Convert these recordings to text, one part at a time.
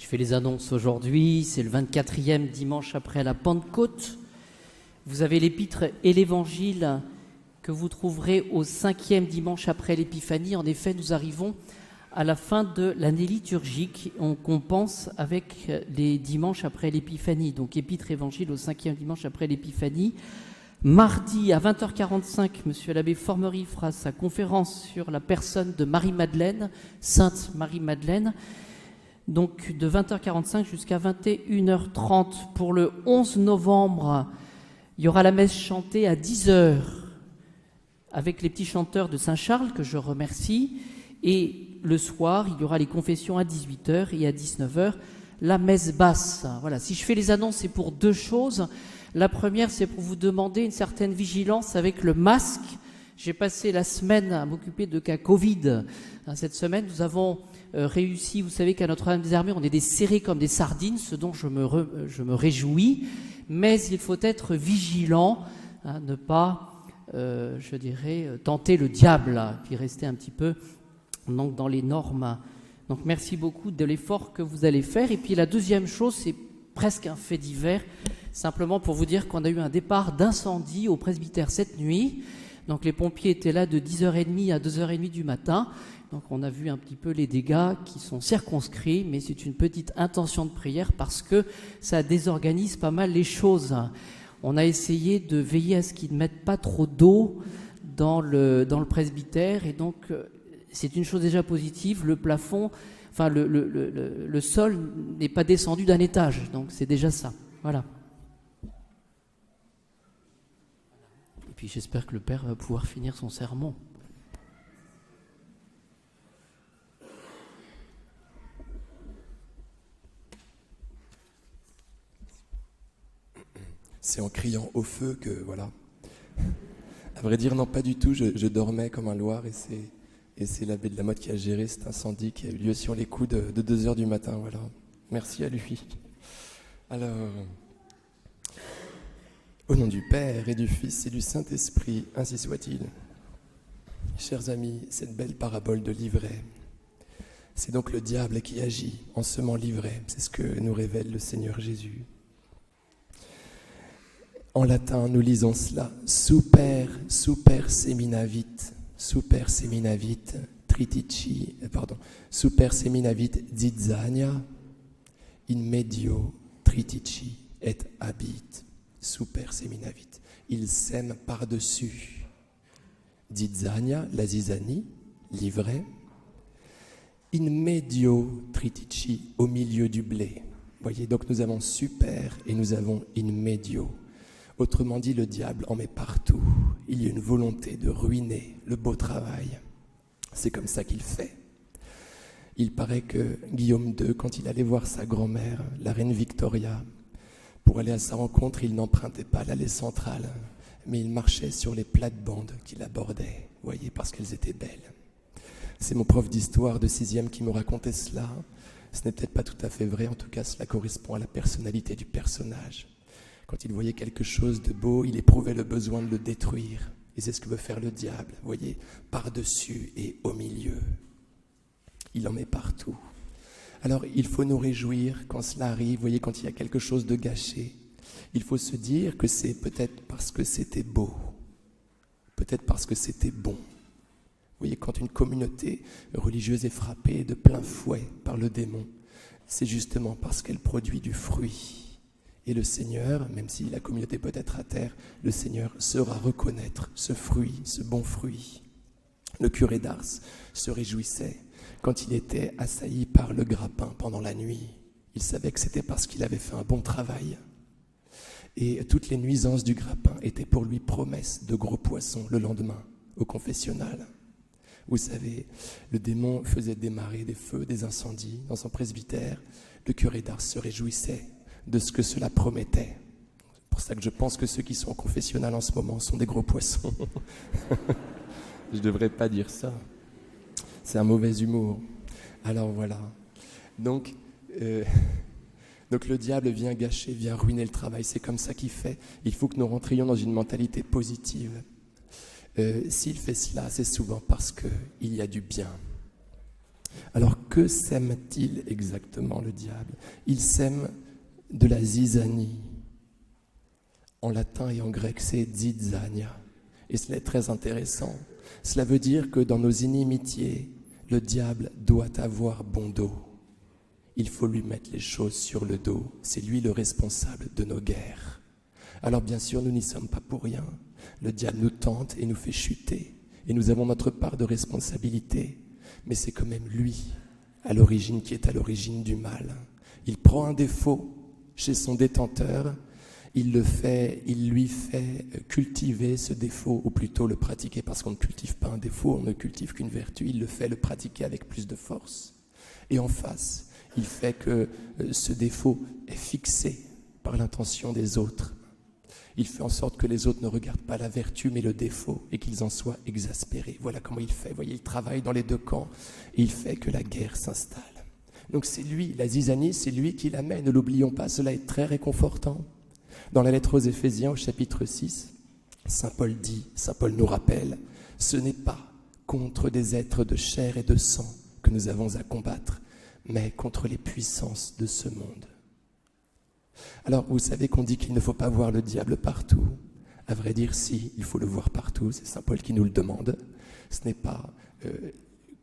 fais les annonces aujourd'hui, c'est le 24e dimanche après la Pentecôte. Vous avez l'Épître et l'Évangile que vous trouverez au 5e dimanche après l'Épiphanie. En effet, nous arrivons à la fin de l'année liturgique. On compense avec les dimanches après l'Épiphanie. Donc Épître, Évangile au 5e dimanche après l'Épiphanie. Mardi à 20h45, M. l'abbé Formery fera sa conférence sur la personne de Marie-Madeleine, Sainte Marie-Madeleine. Donc de 20h45 jusqu'à 21h30. Pour le 11 novembre, il y aura la messe chantée à 10h avec les petits chanteurs de Saint-Charles, que je remercie. Et le soir, il y aura les confessions à 18h et à 19h, la messe basse. Voilà, si je fais les annonces, c'est pour deux choses. La première, c'est pour vous demander une certaine vigilance avec le masque. J'ai passé la semaine à m'occuper de cas Covid. Cette semaine, nous avons réussi, vous savez qu'à Notre-Dame des Armées, on est des serrés comme des sardines, ce dont je me réjouis. Mais il faut être vigilant, ne pas, tenter le diable, puis rester un petit peu donc, dans les normes. Donc merci beaucoup de l'effort que vous allez faire. Et puis la deuxième chose, c'est presque un fait divers, simplement pour vous dire qu'on a eu un départ d'incendie au presbytère cette nuit. Donc les pompiers étaient là de 10h30 à 2h30 du matin. Donc on a vu un petit peu les dégâts qui sont circonscrits, mais c'est une petite intention de prière parce que ça désorganise pas mal les choses. On a essayé de veiller à ce qu'ils ne mettent pas trop d'eau dans le presbytère, et donc c'est une chose déjà positive. Le plafond, enfin le sol n'est pas descendu d'un étage, donc c'est déjà ça. Voilà. Et puis j'espère que le Père va pouvoir finir son sermon. C'est en criant au feu que, voilà. À vrai dire, non, pas du tout. Je dormais comme un loir et c'est l'abbé de la Motte qui a géré cet incendie qui a eu lieu sur les coups de 2h du matin. Voilà. Merci à lui. Alors, au nom du Père et du Fils et du Saint-Esprit, ainsi soit-il. Chers amis, cette belle parabole de l'ivraie, c'est donc le diable qui agit en semant l'ivraie. C'est ce que nous révèle le Seigneur Jésus. En latin, nous lisons cela. Super seminavit zizania, in medio tritici et habit. Super seminavit. Il sème par-dessus. Zizania, la zizanie, l'ivraie. In medio tritici, au milieu du blé. Voyez, donc nous avons super et nous avons in medio. Autrement dit, le diable en met partout. Il y a une volonté de ruiner le beau travail. C'est comme ça qu'il fait. Il paraît que Guillaume II, quand il allait voir sa grand-mère, la reine Victoria, pour aller à sa rencontre, il n'empruntait pas l'allée centrale, mais il marchait sur les plates-bandes qu'il abordait, voyez, parce qu'elles étaient belles. C'est mon prof d'histoire de 6e qui me racontait cela. Ce n'est peut-être pas tout à fait vrai, en tout cas cela correspond à la personnalité du personnage. Quand il voyait quelque chose de beau, il éprouvait le besoin de le détruire. Et c'est ce que veut faire le diable, vous voyez, par-dessus et au milieu. Il en met partout. Alors, il faut nous réjouir quand cela arrive, vous voyez, quand il y a quelque chose de gâché. Il faut se dire que c'est peut-être parce que c'était beau, peut-être parce que c'était bon. Vous voyez, quand une communauté religieuse est frappée de plein fouet par le démon, c'est justement parce qu'elle produit du fruit. Et le Seigneur, même si la communauté peut être à terre, le Seigneur saura reconnaître ce fruit, ce bon fruit. Le curé d'Ars se réjouissait quand il était assailli par le grappin pendant la nuit. Il savait que c'était parce qu'il avait fait un bon travail. Et toutes les nuisances du grappin étaient pour lui promesse de gros poissons le lendemain, au confessionnal. Vous savez, le démon faisait démarrer des feux, des incendies dans son presbytère. Le curé d'Ars se réjouissait de ce que cela promettait. C'est pour ça que je pense que ceux qui sont en confessionnal en ce moment sont des gros poissons. Je ne devrais pas dire ça. C'est un mauvais humour. Alors voilà. Donc le diable vient gâcher, vient ruiner le travail. C'est comme ça qu'il fait. Il faut que nous rentrions dans une mentalité positive. S'il fait cela, c'est souvent parce qu'il y a du bien. Alors que sème-t-il exactement le diable? Il sème de la zizanie. En latin et en grec, c'est zizania. Et cela est très intéressant. Cela veut dire que dans nos inimitiés, le diable doit avoir bon dos. Il faut lui mettre les choses sur le dos. C'est lui le responsable de nos guerres. Alors bien sûr, nous n'y sommes pas pour rien. Le diable nous tente et nous fait chuter. Et nous avons notre part de responsabilité. Mais c'est quand même lui, à l'origine, qui est à l'origine du mal. Il prend un défaut chez son détenteur, il lui fait cultiver ce défaut, ou plutôt le pratiquer, parce qu'on ne cultive pas un défaut, on ne cultive qu'une vertu, il le fait le pratiquer avec plus de force. Et en face, il fait que ce défaut est fixé par l'intention des autres. Il fait en sorte que les autres ne regardent pas la vertu, mais le défaut, et qu'ils en soient exaspérés. Voilà comment il fait. Vous voyez, il travaille dans les deux camps, et il fait que la guerre s'installe. Donc c'est lui, la zizanie, c'est lui qui l'amène. Ne l'oublions pas, cela est très réconfortant. Dans la lettre aux Éphésiens, au chapitre 6, Saint Paul nous rappelle, ce n'est pas contre des êtres de chair et de sang que nous avons à combattre, mais contre les puissances de ce monde. Alors, vous savez qu'on dit qu'il ne faut pas voir le diable partout. À vrai dire, si, il faut le voir partout, c'est Saint Paul qui nous le demande. Ce n'est pas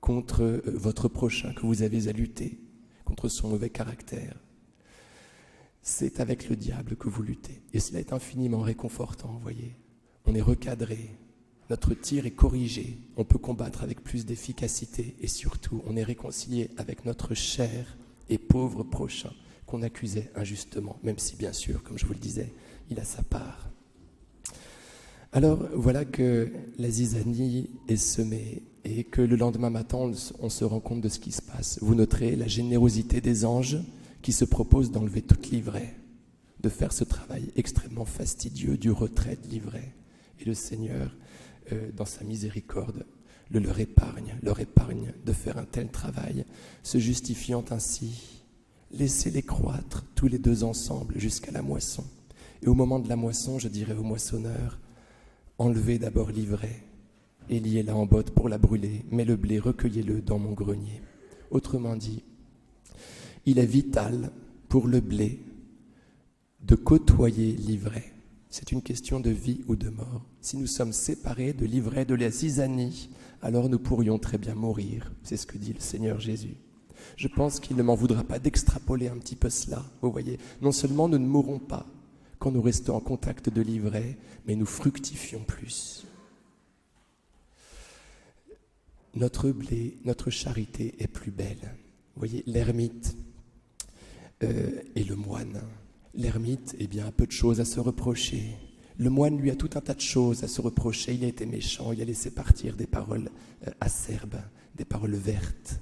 contre votre prochain que vous avez à lutter, contre son mauvais caractère. C'est avec le diable que vous luttez. Et cela est infiniment réconfortant, vous voyez. On est recadré, notre tir est corrigé, on peut combattre avec plus d'efficacité et surtout, on est réconcilié avec notre cher et pauvre prochain qu'on accusait injustement, même si bien sûr, comme je vous le disais, il a sa part. Alors voilà que la zizanie est semée et que le lendemain matin, on se rend compte de ce qui se passe. Vous noterez la générosité des anges qui se proposent d'enlever toute livrée, de faire ce travail extrêmement fastidieux du retrait de livrée. Et le Seigneur, dans sa miséricorde, leur épargne de faire un tel travail, se justifiant ainsi. Laissez-les croître tous les deux ensemble jusqu'à la moisson. Et au moment de la moisson, je dirais au moissonneur, enlevez d'abord l'ivraie et liez-la en botte pour la brûler, mais le blé, recueillez-le dans mon grenier. Autrement dit, il est vital pour le blé de côtoyer l'ivraie. C'est une question de vie ou de mort. Si nous sommes séparés de l'ivraie, de la zizanie, alors nous pourrions très bien mourir. C'est ce que dit le Seigneur Jésus. Je pense qu'il ne m'en voudra pas d'extrapoler un petit peu cela. Vous voyez, non seulement nous ne mourrons pas quand nous restons en contact de l'ivraie, mais nous fructifions plus. Notre blé, notre charité est plus belle. Vous voyez, l'ermite et le moine. L'ermite, eh bien, a peu de choses à se reprocher. Le moine, lui, a tout un tas de choses à se reprocher. Il a été méchant, il a laissé partir des paroles acerbes, des paroles vertes.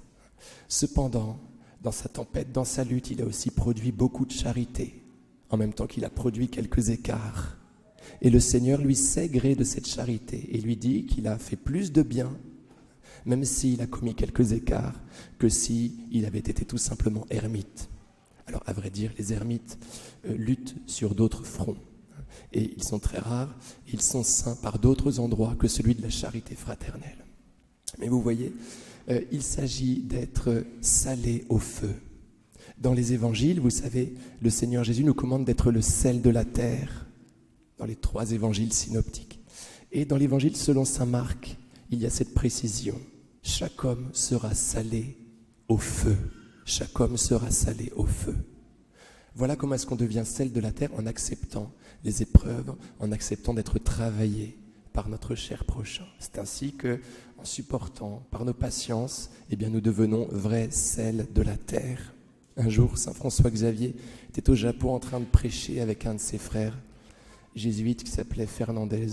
Cependant, dans sa tempête, dans sa lutte, il a aussi produit beaucoup de charité, en même temps qu'il a produit quelques écarts. Et le Seigneur lui sait gré de cette charité et lui dit qu'il a fait plus de bien, même s'il a commis quelques écarts, que s'il avait été tout simplement ermite. Alors, à vrai dire, les ermites luttent sur d'autres fronts. Et ils sont très rares, ils sont saints par d'autres endroits que celui de la charité fraternelle. Mais vous voyez, il s'agit d'être salé au feu. Dans les évangiles, vous savez, le Seigneur Jésus nous commande d'être le sel de la terre, dans les 3 évangiles synoptiques. Et dans l'évangile selon saint Marc, il y a cette précision. Chaque homme sera salé au feu. Chaque homme sera salé au feu. Voilà comment est-ce qu'on devient sel de la terre en acceptant les épreuves, en acceptant d'être travaillé par notre cher prochain. C'est ainsi que, en supportant par nos patiences, eh bien, nous devenons vrais sel de la terre. Un jour, saint François Xavier était au Japon en train de prêcher avec un de ses frères jésuites qui s'appelait Fernandez.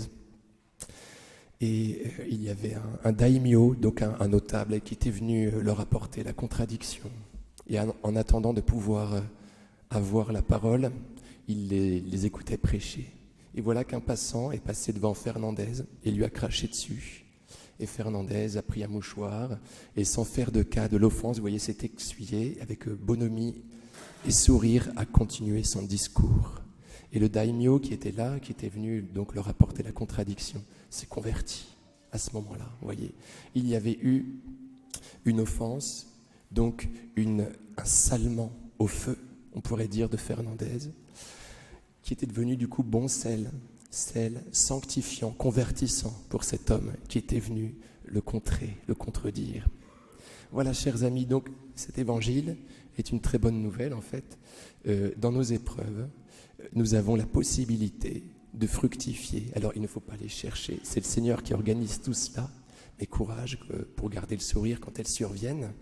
Et il y avait un daimyo, donc un notable, qui était venu leur apporter la contradiction. Et en attendant de pouvoir avoir la parole, il les écoutait prêcher. Et voilà qu'un passant est passé devant Fernandez et lui a craché dessus. Et Fernandez a pris un mouchoir et sans faire de cas de l'offense, vous voyez, s'est essuyé avec bonhomie et sourire a continué son discours. Et le daimyo qui était là, qui était venu donc leur apporter la contradiction, s'est converti à ce moment-là. Vous voyez, il y avait eu une offense, Donc un salement au feu, on pourrait dire, de Fernandez, qui était devenu du coup bon sel sanctifiant, convertissant pour cet homme qui était venu le contrer, le contredire. Voilà, chers amis, donc cet évangile est une très bonne nouvelle en fait. Dans nos épreuves, nous avons la possibilité de fructifier. Alors il ne faut pas les chercher, c'est le Seigneur qui organise tout cela, mais courage pour garder le sourire quand elles surviennent.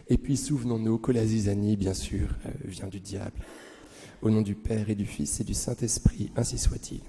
Et puis souvenons-nous que la zizanie, bien sûr, vient du diable. Au nom du Père et du Fils et du Saint-Esprit, ainsi soit-il.